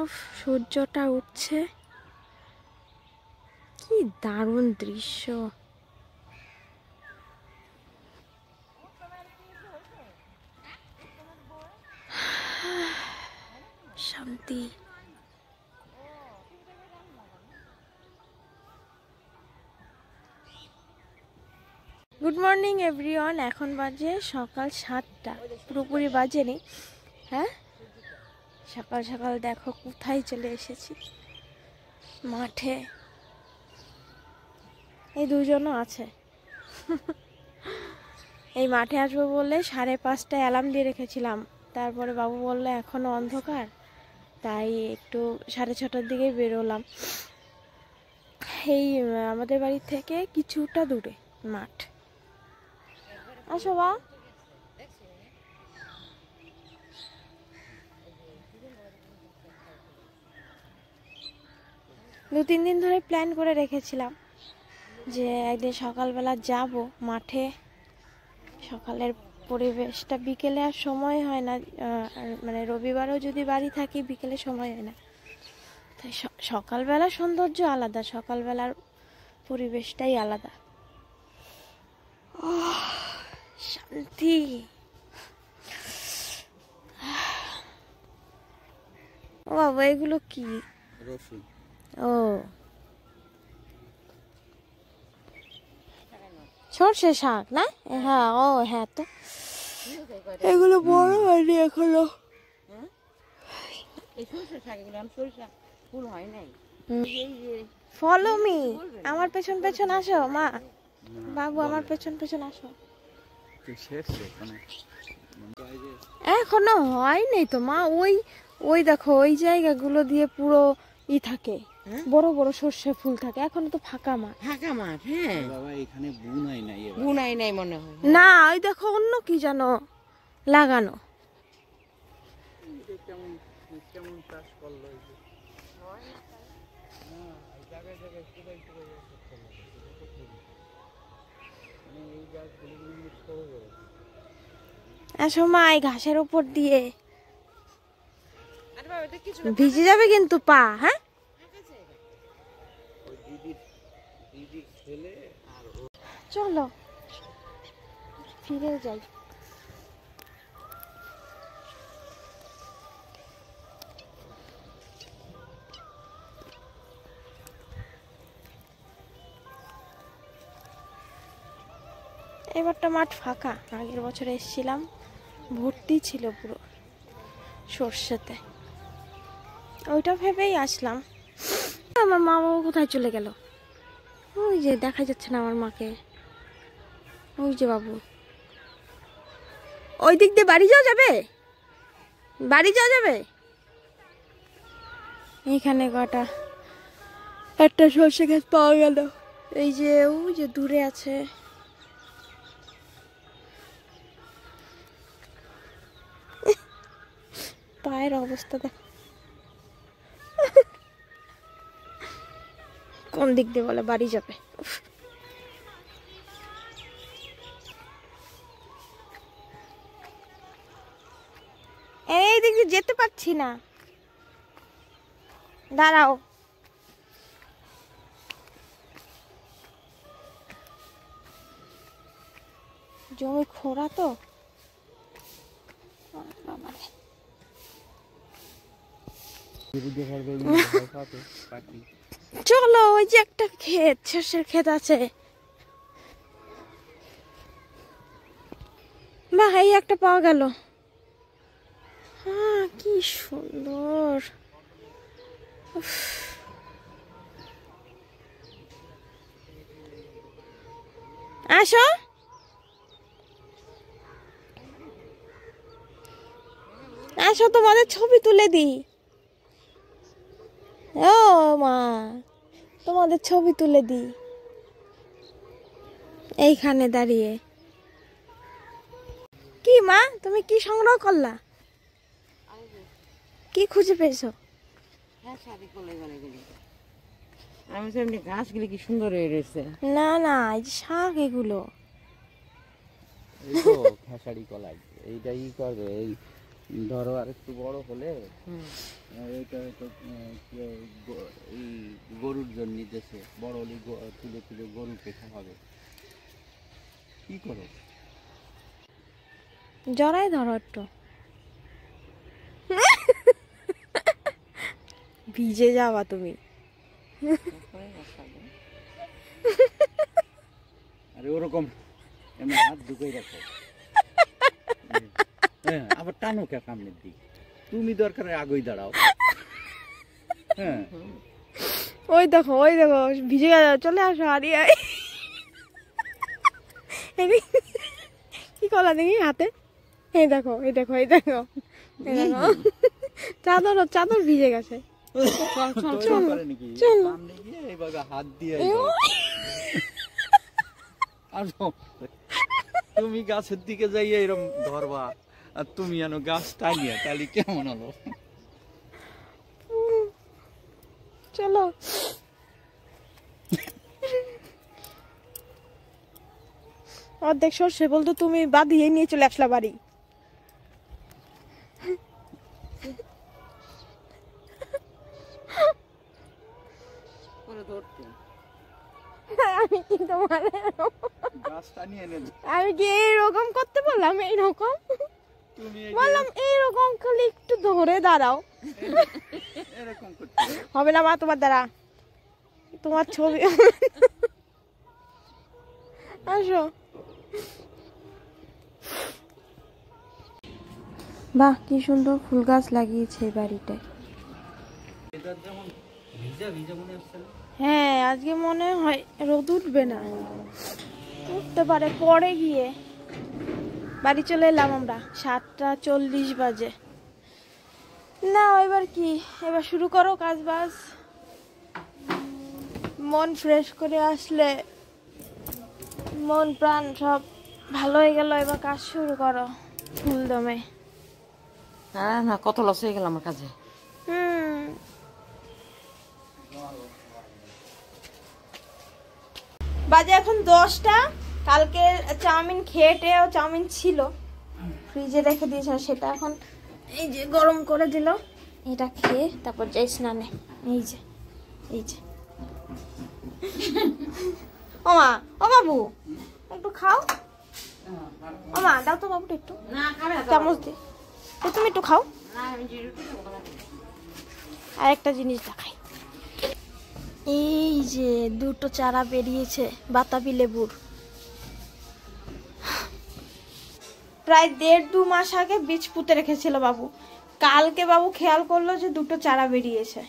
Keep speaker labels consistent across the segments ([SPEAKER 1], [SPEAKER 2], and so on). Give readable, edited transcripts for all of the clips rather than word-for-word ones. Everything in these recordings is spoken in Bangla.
[SPEAKER 1] উফ, সূর্যটা উঠছে, কি দারুণ দৃশ্য। শান্তি। Good morning everyone. এখন বাজে সকাল 7টা, পুরোপুরি বাজেনি। হ্যাঁ, সকাল সকাল দেখো কোথায় চলে এসেছি, মাঠে। এই দুজনও আছে। এই মাঠে আসবো বলে 5:30টায় অ্যালার্ম দিয়ে রেখেছিলাম, তারপরে বাবু বললো এখনো অন্ধকার, তাই একটু 6:30টার দিকে বেরোলাম। এই আমাদের বাড়ি থেকে কিছুটা দূরে মাঠ। আসো বা। 2-3 দিন ধরে প্ল্যান করে রেখেছিলাম যে একদিন সকালবেলা যাব মাঠে। সকালের পরিবেশটা, বিকেলে আর সময় হয় না, মানে রবিবারও যদি বাড়ি থাকি বিকেলে সময় হয় না, তাই সকালবেলা সৌন্দর্য আলাদা, সকালবেলার পরিবেশটাই আলাদা। শান্তি। ও বাবা, এগুলো কি?
[SPEAKER 2] রসুন।
[SPEAKER 1] ও, সর্ষে শাক না? হ্যাঁ, ও হ্যাঁ, তো এগুলো বড় হয়নি এখনো। ফলো মি, আমার পেছন পেছন আসো মা, বাবু আমার পেছন পেছন আসো। এখনো হয়নি তো মা, ওই ওই দেখো ওই জায়গাগুলো দিয়ে পুরো ই থাকে, বড় বড় সর্ষে ফুল থাকে। এখনো তো ফাঁকা মাঠ।
[SPEAKER 3] ফাঁকা মাঠ, হ্যাঁ
[SPEAKER 2] বাবা এখানে বুনাই নাই,
[SPEAKER 3] বুনাই নাই মনে হয়।
[SPEAKER 1] না, ওই দেখো অন্য কি জানো লাগানো।
[SPEAKER 2] কেমন কেমন চাষ করলো
[SPEAKER 1] আসো মা, এই ঘাসের উপর দিয়ে ভিজে যাবে কিন্তু পা। হ্যাঁ, চলো ফিরে যাই। এবারটা মাঠ ফাঁকা, আগের বছর এসেছিলাম ভর্তি ছিল পুরো সর্ষেতে, ওইটা ভেবেই আসলাম। আমার মা বাবা কোথায় চলে গেল? ওই যে দেখা যাচ্ছে না আমার মাকে, ওই যে বাবু। ওই দিক দিয়ে বাড়ি যাওয়া যাবে, বাড়ি যাওয়া যাবে। এইখানে কটা একটা সর্ষে গাছ পাওয়া গেল, এই যে ওই যে দূরে আছে। পায়ের অবস্থা দেখ, কোন দিক দিয়ে বলে বাড়ি যাবে। এই দিক দিয়ে যেতে পারছি না, দাঁড়াও। জমি খোঁড়া তো। চলো, ওই যে একটা ক্ষেত, সর্ষের ক্ষেত আছে। বাহ, এই একটা পাওয়া গেল। হ্যাঁ, কি সুন্দর। আসো, আসো তোমাদের ছবি তুলে দিই। ও মা, তোমাদের ছবি তুলে দিই এইখানে দাঁড়িয়ে। কি মা, তুমি কি সংগ্রহ করলা? কি খুঁজে পেয়েছো?
[SPEAKER 3] আমি তো এমনি গাছগুলি কি সুন্দর হয়ে রয়েছে।
[SPEAKER 1] না না, এই যে শাক, এগুলো
[SPEAKER 2] এই তো খেসারি কলাই, এইটাই করবে। এই ধরো আর একটু বড় হলে
[SPEAKER 3] হুম।
[SPEAKER 2] এটা হয়তো এই গরুর জন্য দেশে বড় হলে তুলে তুলে গরুকে খাওয়াবে। কি করো?
[SPEAKER 1] জড়াই ধরো একটু। ভিজে যাওয়া তুমি।
[SPEAKER 2] আরে ওরকম এমনি হাত ঢুকে রাখো। হ্যাঁ, আবার টানো কে সামনের দিক। তুমি দরকারে আগেই দাঁড়াও। হ্যাঁ,
[SPEAKER 1] ওই দেখো ভিজে গেছে, চলে আসো হারিয়ে। কি কলা দেখি হাতে, এই দেখো চাদর ভিজে গেছে।
[SPEAKER 2] করে নাকি? সামনে গিয়ে এইভাবে হাত দিয়ে আসো। তুমি গাছের দিকে যাই এরকম ধরবা, আর তুমি জানো গাছ টানিয়া, তাহলে কেমন হলো?
[SPEAKER 1] চলো অর্ধেক সর্ষে বলতো তুমি বাঁধিয়ে নিয়ে চলে আসলা বাড়ি। আমি কি তোমার
[SPEAKER 2] গাছ টানিয়ে এনে
[SPEAKER 1] আমি কি এইরকম করতে বললাম? এইরকম
[SPEAKER 2] তুমি
[SPEAKER 1] বললাম, এইরকম খালি একটু ধরে দাঁড়াও।
[SPEAKER 2] এরকম করতে
[SPEAKER 1] হবে না মা, তোমার দ্বারা তোমার ছবি। আসো। বাহ, কি সুন্দর ফুল গাছ লাগিয়েছে এই বাড়িটায়। হ্যাঁ, আজকে মনে হয় রোদ উঠবে না, উঠতে পারে পরে গিয়ে। বাড়ি চলে এলাম আমরা, 7:40 বাজে। না এবার কি, এবার শুরু করো কাজ বাজ। মন ফ্রেশ করে আসলে মন প্রাণ সব ভালো হয়ে গেল। এবার কাজ শুরু করো ফুল দমে।
[SPEAKER 3] না, কত লস হয়ে গেল আমার কাজে।
[SPEAKER 1] বাজে এখন 10টা। কালকে চাউমিন খেয়ে চাউমিন ছিল ফ্রিজে রেখে দিয়েছে, সেটা এখন এই যে গরম করে দিল। এটা খেয়ে তারপর যাই স্নানে। এই যে ওমা, ও বাবু একটু খাও। ওমা দাও তো বাবুটা একটু, চামচ দিয়ে তুমি একটু খাও। আর একটা জিনিস দেখাই, এই যে 2টো চারা বেরিয়েছে বাতাবি লেবুর। প্রায় 1.5-2 মাস আগে বীজ পুঁতে রেখেছিল বাবু। কালকে বাবু খেয়াল করলো যে 2টো চারা বেরিয়েছে।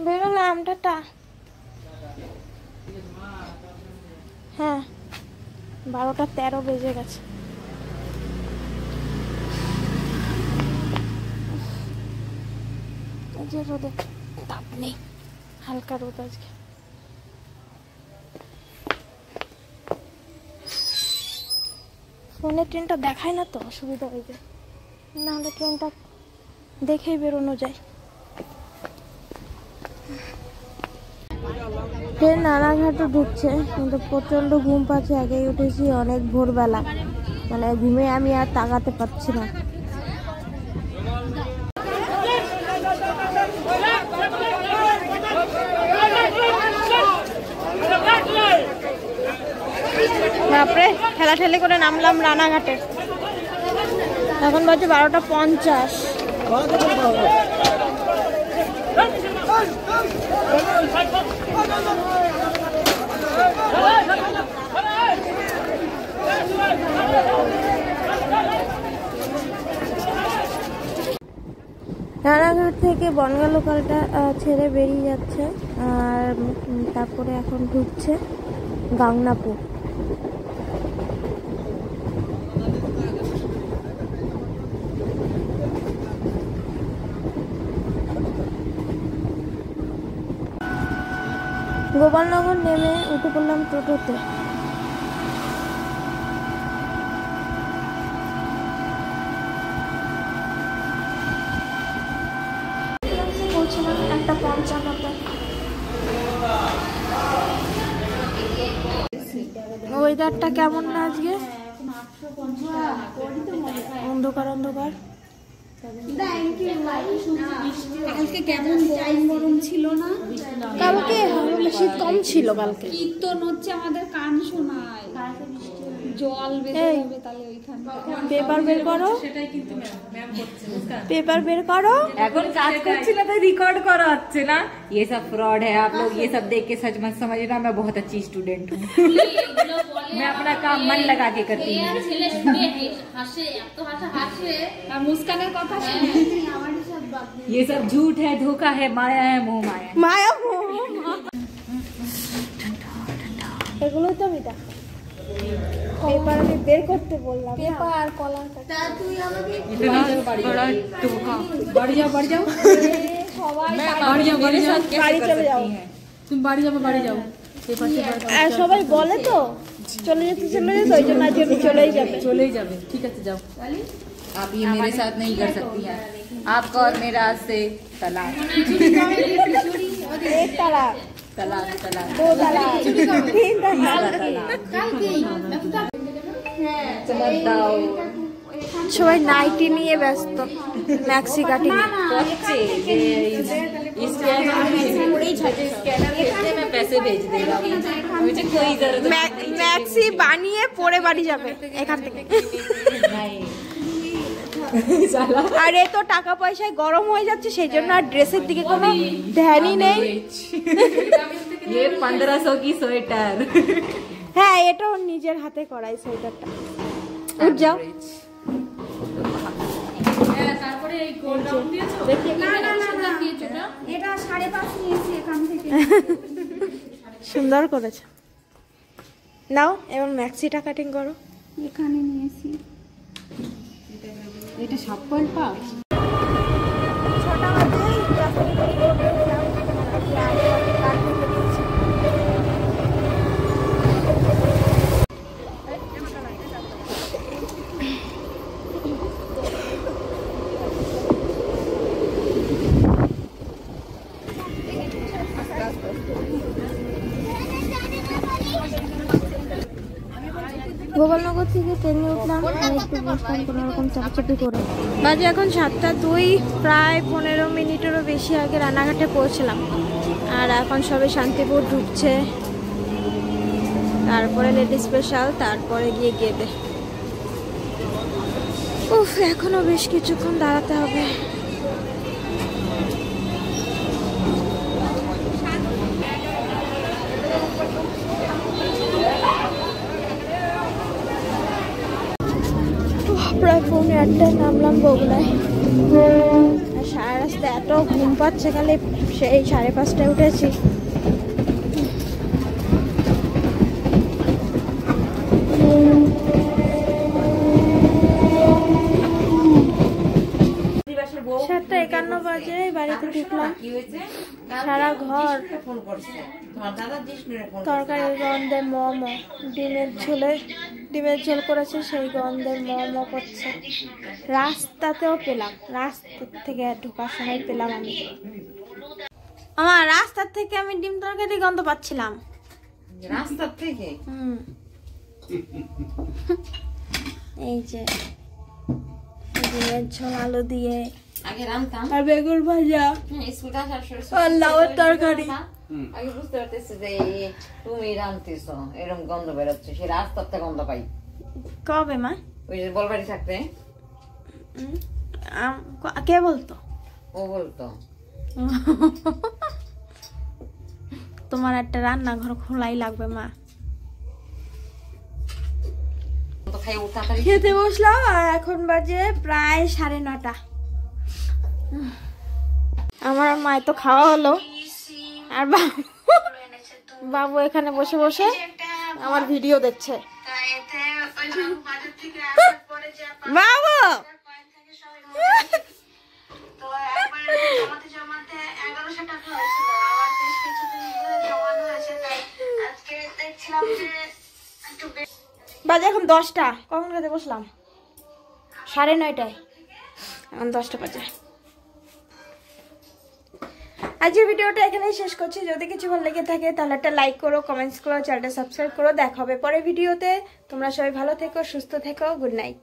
[SPEAKER 1] বেরোলো আমটাটা। হ্যাঁ, 12:13 বেজে গেছে। এই যে রোদে তাপ নেই, হালকা রোদ আজকে। ফোনে ট্রেনটা দেখায় না তো, অসুবিধা হয়ে যায়, নাহলে ট্রেনটা দেখেই বেরোনো যায়। ট্রেন রানাঘাটে ঢুকছে, কিন্তু প্রচন্ড ঘুম পাচ্ছে। আগেই উঠেছি অনেক ভোরবেলা, মানে ঘুমে আমি আর তাকাতে পারছি না। তারপরে ঠেলাঠেলি করে নামলাম রানাঘাটে। এখন বাজে 12:50। রানাঘাট থেকে বনগাঁ লোকালটা ছেড়ে বেরিয়ে যাচ্ছে, আর তারপরে এখন ঢুকছে গাংনাপুর। গোপালনগর নেমে উঠে পড়লাম টোটোতে। বলছিলাম 1:55। ওয়েদারটা কেমন না আজকে? অন্ধকার অন্ধকার,
[SPEAKER 4] কালকে কেমন গরম ছিল না?
[SPEAKER 1] কালকে শীত কম ছিল কালকে।
[SPEAKER 4] কীর্তন হচ্ছে আমাদের কান শোনায়, জল বেঁধে যাবে তাহলে ওইখানটা।
[SPEAKER 1] পেপার বের করো, পেপার বের করো।
[SPEAKER 5] এখন কাজ করছি না তাই রিकॉर्ड करा হচ্ছে না। ये सब फ्रॉड है, आप लोग ये सब देख के सच मत समझना, मैं बहुत अच्छी स्टूडेंट हूँ। मैं अपना काम मन लगा के करती हूँ।
[SPEAKER 4] আর মুস্কানের কথা শুনে
[SPEAKER 5] ये सब झूठ है, धोखा है, माया है, मोह माया।
[SPEAKER 1] মায়া এগুলোই তো আমি দেখ পেপার আমি বের করতে বললাম। পেপার কলার
[SPEAKER 5] बड़ा धोखा। बढ़ जाओ
[SPEAKER 1] বাড়ি চলে যাও।
[SPEAKER 3] তুমি বাড়ি যাও
[SPEAKER 1] আর সবাই বলে তো চলে যেতে ওই জন্য আজকে আমি চলেই যাবে।
[SPEAKER 3] ঠিক আছে যাও।
[SPEAKER 5] आप ये मेरे साथ नहीं कर सकती हैं। आपका और मेरा आज से तलाक।
[SPEAKER 1] एक तालाक,
[SPEAKER 5] तलाक तलाक
[SPEAKER 1] 2 तालाक, 3 तालाक।
[SPEAKER 5] चमक दाओ
[SPEAKER 1] সবাই নাইটি নিয়ে ব্যস্ত, ম্যাক্সি কাটিং।
[SPEAKER 5] बच्चे स्कैनर भेजते मैं पैसे भेज देगा। मुझे कोई जरूरत
[SPEAKER 1] ম্যাক্সি বানিয়ে পরে বাড়ি যাবে এখান থেকে।
[SPEAKER 5] नहीं।
[SPEAKER 1] আর এ তো টাকা পয়সায় গরম হয়ে যাচ্ছে, সেই জন্য আর ড্রেসের দিকে কোনো ধ্যানই নেই।
[SPEAKER 5] ये 1500 की स्वेटर।
[SPEAKER 1] হ্যাঁ, এটা ওর নিজের হাতে করাই সোয়েটারটা। উঠ যাও।
[SPEAKER 4] এটা 5.5 নিয়েছি এখান থেকে।
[SPEAKER 1] সুন্দর করেছে। নাও এবার ম্যাক্সিটা কাটিং করো।
[SPEAKER 4] এখানে নিয়েছি। এটা 7.5
[SPEAKER 1] ছটা বাজে গোপালনগর থেকে ট্রেনে উঠলাম আর একটু বসলাম কোনো রকম চাপাচাপি করে। বাজে এখন 7:02, প্রায় 15 মিনিটেরও বেশি আগে রানাঘাটে পৌঁছলাম। আর এখন সবে শান্তিপুর ঢুকছে, তারপরে লেডি স্পেশাল, তারপরে গিয়ে গেদে। উফ, এখনো বেশ কিছুক্ষণ দাঁড়াতে হবে। প্রায় 8:30 নামলাম বগুড়ায়। আর সারা রাস্তা এত ঘুম পাচ্ছে, খালি সেই 5:30টায় উঠেছি। সাতটা 51 বাজে বাড়িতে ঢুকলাম। সারা ঘর তরকারির গন্ধে মোমো, ডিমের ঝোল করেছে, সেই গন্ধে মোমো করছে। রাস্তাতেও পেলাম, রাস্তা থেকে ঢোকার সময় পেলাম আমি। আমার রাস্তার থেকে আমি ডিম তরকারি গন্ধ পাচ্ছিলাম।
[SPEAKER 3] রাস্তা থেকে
[SPEAKER 1] এই যে ডিমের ঝোল আলু দিয়ে
[SPEAKER 3] আগে রান্তাম
[SPEAKER 1] আর বেগুন ভাজা
[SPEAKER 3] স্কুলটা
[SPEAKER 1] আর লাউয়ের তরকারি।
[SPEAKER 3] আগে বুঝতে পারতেছি যে তুমি রান্তিস এরকম গন্ধ বেরোচ্ছে, সে রাস্তার থেকে গন্ধ পাই।
[SPEAKER 1] কবে মা?
[SPEAKER 3] ওই যে বলবাড়ি থাকতে
[SPEAKER 1] কে বলতো?
[SPEAKER 3] ও বলতো
[SPEAKER 1] তোমার একটা রান্নাঘর খোলাই লাগবে মা। খেতে বসলাম আর এখন বাজে প্রায় 9:30। আমার মায়ের তো খাওয়া হলো, আর বাবু এখানে বসে বসে আমার ভিডিও দেখছে। বাবু বাজে এখন 10টা। কখন খেতে বসলাম? 9:30টায়, এখন 10টা বাজে। আজকের ভিডিওটা এখানেই শেষ করছি। যদি কিছু ভালো লেগে থাকে তাহলে একটা লাইক করো, কমেন্টস করো, চ্যানেলটা সাবস্ক্রাইব করো। দেখা হবে পরের ভিডিওতে। তোমরা সবাই ভালো থেকো, সুস্থ থেকো। Good night.